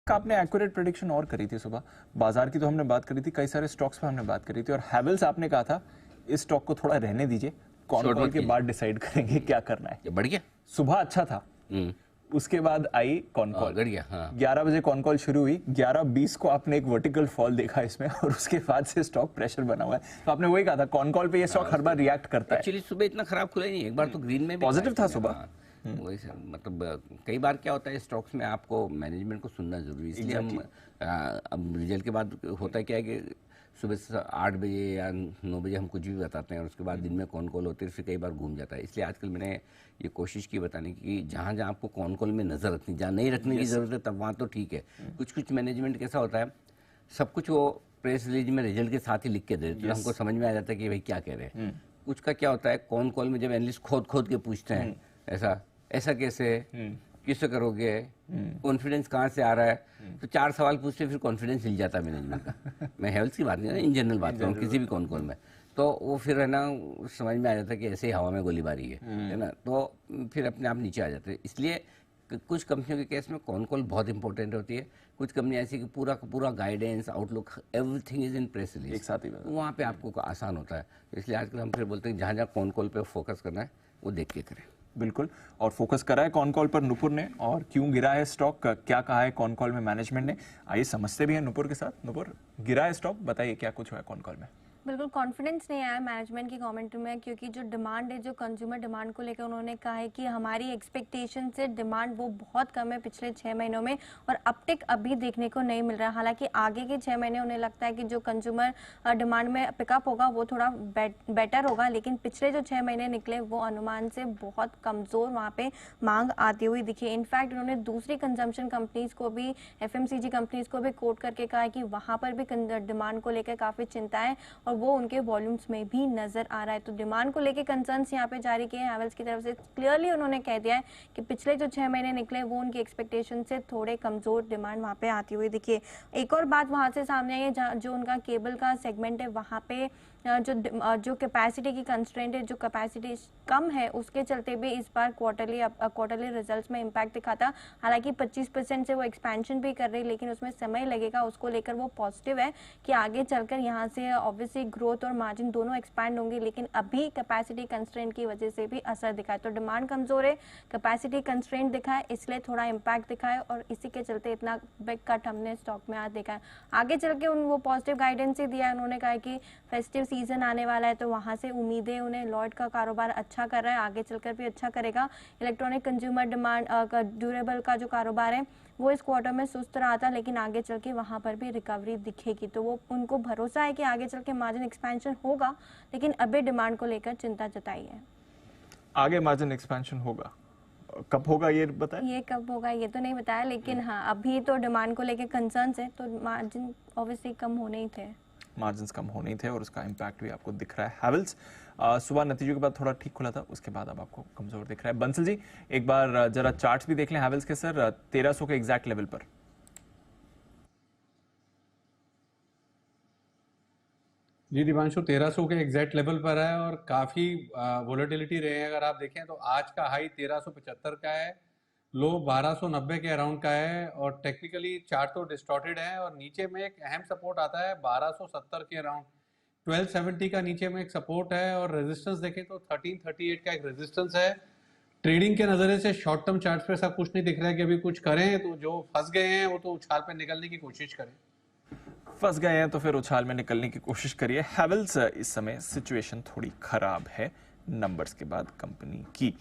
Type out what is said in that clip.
एक आपने accurate prediction और करी थी सुबह, बाजार की तो हमने बात करी थी, कई सारे स्टॉक्स पे हमने बात करी थी, और हैवेल्स आपने कहा था इस स्टॉक को थोड़ा रहने दीजिए, कॉल के बाद डिसाइड करेंगे क्या करना है। बढ़ गया, सुबह अच्छा था, उसके बाद आई कॉन कॉल, 11 बजे कॉन कॉल शुरू हुई, 11:20 को आपने एक वर्टिकल फॉल देखा इसमें, और उसके बाद से स्टॉक प्रेशर बना हुआ है। तो आपने वही कहा था कॉन कॉल पे ये स्टॉक हर बार रिएक्ट करता है। एक्चुअली सुबह इतना खराब खुला ही नहीं, एक बार तो ग्रीन में भी पॉजिटिव था सुबह। वही मतलब कई बार क्या होता है स्टॉक्स में आपको मैनेजमेंट को सुनना जरूरी है, इसलिए हम अब रिजल्ट के बाद होता क्या है कि सुबह 8 बजे या 9 बजे हम कुछ भी बताते हैं और उसके बाद दिन में कॉन कॉल होती है, फिर कई बार घूम जाता है। इसलिए आजकल मैंने ये कोशिश की बताने की कि जहाँ जहाँ आपको कॉन कॉल में नज़र रखनी, जहाँ नहीं रखने की ज़रूरत है तब वहाँ तो ठीक है। कुछ मैनेजमेंट कैसा होता है, सब कुछ वो प्रेस रिलीज में रिजल्ट के साथ ही लिख के दे देते हैं, हमको समझ में आ जाता है कि भाई क्या कह रहे हैं। कुछ का क्या होता है, कॉन कॉल में जब एनालिस्ट खोद के पूछते हैं ऐसा कैसे, किससे करोगे, कॉन्फिडेंस कहाँ से आ रहा है, तो 4 सवाल पूछते फिर कॉन्फिडेंस हिल जाता है मैनेजमेंट का। मैं हेल्थ की बात नहीं, इन जनरल बात कर रहा हूँ, किसी भी कॉन कॉल में, तो वो फिर है ना समझ में आ जाता है कि ऐसे ही हवा में गोलीबारी है ना, तो फिर अपने आप नीचे आ जाते हैं। इसलिए कुछ कंपनियों के केस में कॉन कॉल बहुत इंपॉर्टेंट होती है, कुछ कंपनी ऐसी कि पूरा guidance, outlook, everything is in press release, एक साथ ही वहाँ पे आपको आसान होता है। इसलिए आजकल हम फिर बोलते हैं जहाँ जहाँ कॉन कॉल पे फोकस करना है वो देख के करें। बिल्कुल, और फोकस करा है कॉन कॉल पर नुपुर ने, और क्यों गिरा है स्टॉक, क्या कहा है कॉन कॉल में मैनेजमेंट ने, आइए समझते भी हैं नुपुर के साथ। नुपुर, गिरा है स्टॉक, बताइए क्या कुछ हुआ है कॉन कॉल में। बिल्कुल कॉन्फिडेंस नहीं आया मैनेजमेंट की कमेंट्री में, क्योंकि जो डिमांड है, जो कंज्यूमर डिमांड को लेकर उन्होंने कहा है कि हमारी एक्सपेक्टेशन से डिमांड वो बहुत कम है पिछले 6 महीनों में, और अपटिक अभी देखने को नहीं मिल रहा है। हालांकि आगे के 6 महीने उन्हें लगता है कि जो कंज्यूमर डिमांड में पिकअप होगा वो थोड़ा बेटर होगा, लेकिन पिछले जो 6 महीने निकले वो अनुमान से बहुत कमज़ोर वहाँ पे मांग आती हुई दिखी। इनफैक्ट उन्होंने दूसरी कंजम्पशन कंपनीज को भी, FMCG कंपनीज को भी कोट करके कहा है कि वहाँ पर भी डिमांड को लेकर काफ़ी चिंता है, और वो उनके वॉल्यूम्स में भी नजर आ रहा है। तो डिमांड को लेके कंसर्न्स यहाँ पे जारी किए हैं हैवेल्स की तरफ से। क्लियरली उन्होंने कह दिया है कि पिछले जो 6 महीने निकले वो उनकी एक्सपेक्टेशन से थोड़े कमजोर डिमांड वहाँ पे आती हुई दिखी। एक और बात वहाँ से सामने आई है, जो उनका केबल का सेगमेंट है वहाँ पे जो कैपेसिटी की कंस्ट्रेंट है, जो कैपेसिटी कम है, उसके चलते भी इस बार क्वार्टरली रिजल्ट्स में इम्पैक्ट दिखा था। हालांकि 25% से वो एक्सपेंशन भी कर रही, लेकिन उसमें समय लगेगा, उसको लेकर वो पॉजिटिव है कि आगे चलकर यहाँ से ऑब्वियसली ग्रोथ और मार्जिन दोनों एक्सपैंड होंगे, लेकिन अभी कैपेसिटी कंस्ट्रेंट की वजह से भी असर दिखा है। तो डिमांड कमजोर है, कैपेसिटी कंस्ट्रेंट दिखा है, इसलिए थोड़ा इम्पैक्ट दिखा है, और इसी के चलते इतना बिग कट हमने स्टॉक में आज देखा है। आगे चल के वो पॉजिटिव गाइडेंस ही दिया है, उन्होंने कहा कि फेस्टिव सीजन आने वाला है, तो वहां से उम्मीदें उन्हें, लॉयड का कारोबार अच्छा कर रहा है, आगे चलकर भी अच्छा करेगा। इलेक्ट्रॉनिक कंज्यूमर डिमांड ड्यूरेबल का जो कारोबार है वो इस क्वार्टर में सुस्त रहा था, लेकिन आगे चल के वहां पर भी रिकवरी दिखेगी। तो वो उनको भरोसा है कि आगे चल के मार्जिन एक्सपेंशन होगा, लेकिन अभी डिमांड को लेकर चिंता जताई है। आगे मार्जिन एक्सपेंशन होगा, कब होगा ये बताएं? ये कब होगा ये तो नहीं बताया, लेकिन हाँ अभी तो डिमांड को लेकर कंसर्न्स है, तो मार्जिन ऑब्वियसली कम होने ही थे, मार्जिन्स कम होने थे, और उसका इम्पैक्ट भी आपको दिख रहा है। हैवेल्स सुबह नतीजों के बाद थोड़ा ठीक खुला था, उसके बाद अब आपको कमजोर दिख रहा है। बंसल जी, एक बार जरा चार्ट्स भी देख लें हैवेल्स के सर, 1300 के एग्जैक्ट लेवल पर। जी दिवांशु, 1300 के एग्जैक्ट लेवल पर है, और काफी वोलेटिलिटी रहे हैं। अगर आप देखें तो आज का हाई 1375 का है, लो 1290 के अराउंड का है, और टेक्निकली चार्ट तो डिस्टॉर्टेड है, और नीचे में एक अहम सपोर्ट आता है 1270 के अराउंड। 1270 का नीचे में एक सपोर्ट है, और रेजिस्टेंस देखें तो 1338 का एक रेजिस्टेंस है। ट्रेडिंग के नजरिए से शॉर्ट टर्म चार्ट पे ऐसा कुछ नहीं दिख रहा है कि अभी कुछ करें, तो जो फंस गए हैं वो तो उछाल पे निकलने की कोशिश करें। फंस गए हैं तो फिर उछाल में निकलने की कोशिश करिए। हैवेल्स इस समय सिचुएशन थोड़ी खराब है नंबर्स के बाद कंपनी की।